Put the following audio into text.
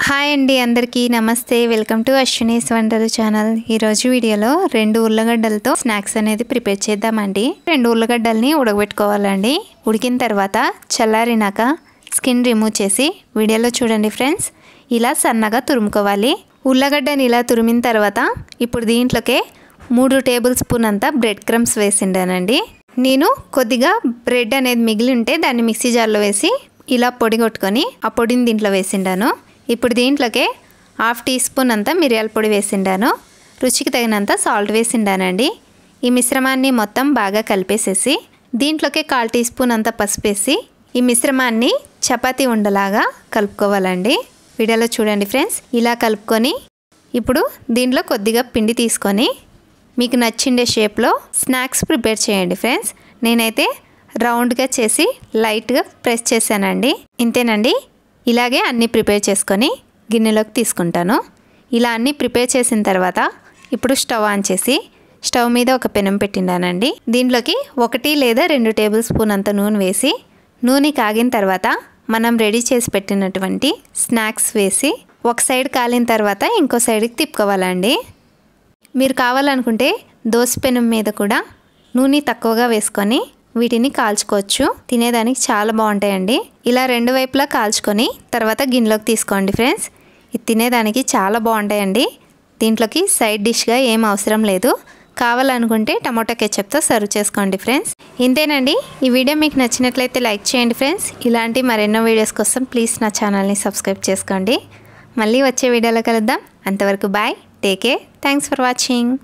Hi అండి అందరికీ నమస్తే వెల్కమ్ టు అశ్వినీస్ వంటలు ఛానల్। ఈ రోజు వీడియోలో 2 ఉల్లగడ్డలతో స్నాక్స్ అనేది ప్రిపేర్ చేద్దామండి। 2 ఉల్లగడ్డల్ని ఉడకబెట్టుకోవాలండి। ఉడికిన తర్వాత చల్లారినాక స్కిన్ రిమూవ్ చేసి వీడియోలో చూడండి ఫ్రెండ్స్, ఇలా సన్నగా తురుముకోవాలి। ఉల్లగడ్డని ఇలా తురిమిన తర్వాత ఇప్పుడు దీంట్లోకే 3 టేబుల్ స్పూన్ అంత బ్రెడ్ క్రమ్స్ వేసిండానండి। నేను కొద్దిగా బ్రెడ్ అనేది మిగిలి ఉంటే దాన్ని మిక్సీ జార్లో వేసి ఇలా పొడి కొట్టుకొని ఆ పొడిని దీంట్లో వేసిండాను। ఇప్పుడు దీంట్లోకే 1/2 టీ స్పూన్ అంత మిరియాల పొడి వేసిండాను। రుచికి తగినంత సాల్ట్ వేసిండానండి। ఈ మిశ్రమాన్ని మొత్తం బాగా కలిపేసేసి దీంట్లోకే 1/4 టీ స్పూన్ అంత పసుపు వేసి ఈ మిశ్రమాన్ని చపాతీ ఉండలాగా కలుపుకోవాలండి। వీడియోలో చూడండి ఫ్రెండ్స్, ఇలా కలుపుకొని ఇప్పుడు దీంట్లో కొద్దిగా పిండి తీసుకొని మీకు నచ్చిండే షేప్లో స్నాక్స్ ప్రిపేర్ చేయండి ఫ్రెండ్స్। నేనైతే రౌండ్గా చేసి లైట్గా ప్రెస్ చేశానండి। ఇంతేనండి, ఇలాగే అన్నీ ప్రిపేర్ చేసుకొని గిన్నెలోకి తీసుకుంటాను। ఇలా అన్నీ ప్రిపేర్ చేసిన తర్వాత ఇప్పుడు స్టవ్ ఆన్ చేసి స్టవ్ మీద ఒక పెనం పెట్టిండానండి। దీంట్లోకి 1 లేదా 2 టేబుల్ స్పూన్ అంత నూనె వేసి నూనె కాగిన తర్వాత మనం రెడీ చేసి పెట్టినటువంటి స్నాక్స్ వేసి ఒక సైడ్ కాలిన తర్వాత ఇంకో సైడ్కి తిప్పుకోవాలండి। మీరు కావాలనుకుంటే దోస పెనం మీద కూడా నూనె తక్కువగా వేసుకొని వీటిని కాల్చుకోవచ్చు, తినేదానికి చాలా బాగుంటాయండి। ఇలా 2 వైపులా కాల్చుకొని తర్వాత గిన్నెలోకి తీసుకోండి ఫ్రెండ్స్। ఇది తినేదానికి చాలా బాగుంటాయండి। దీంట్లోకి సైడ్ డిష్గా ఏం అవసరం లేదు, కావాలనుకుంటే టమాటో కెచప్తో సర్వ్ చేసుకోండి ఫ్రెండ్స్। ఇంతేనండి, ఈ వీడియో మీకు నచ్చినట్లయితే లైక్ చేయండి ఫ్రెండ్స్। ఇలాంటి మరెన్నో వీడియోస్ కోసం ప్లీజ్ నా ఛానల్ని సబ్స్క్రైబ్ చేసుకోండి। మళ్ళీ వచ్చే వీడియోలో కలుద్దాం, అంతవరకు bye, take care, thanks for watching.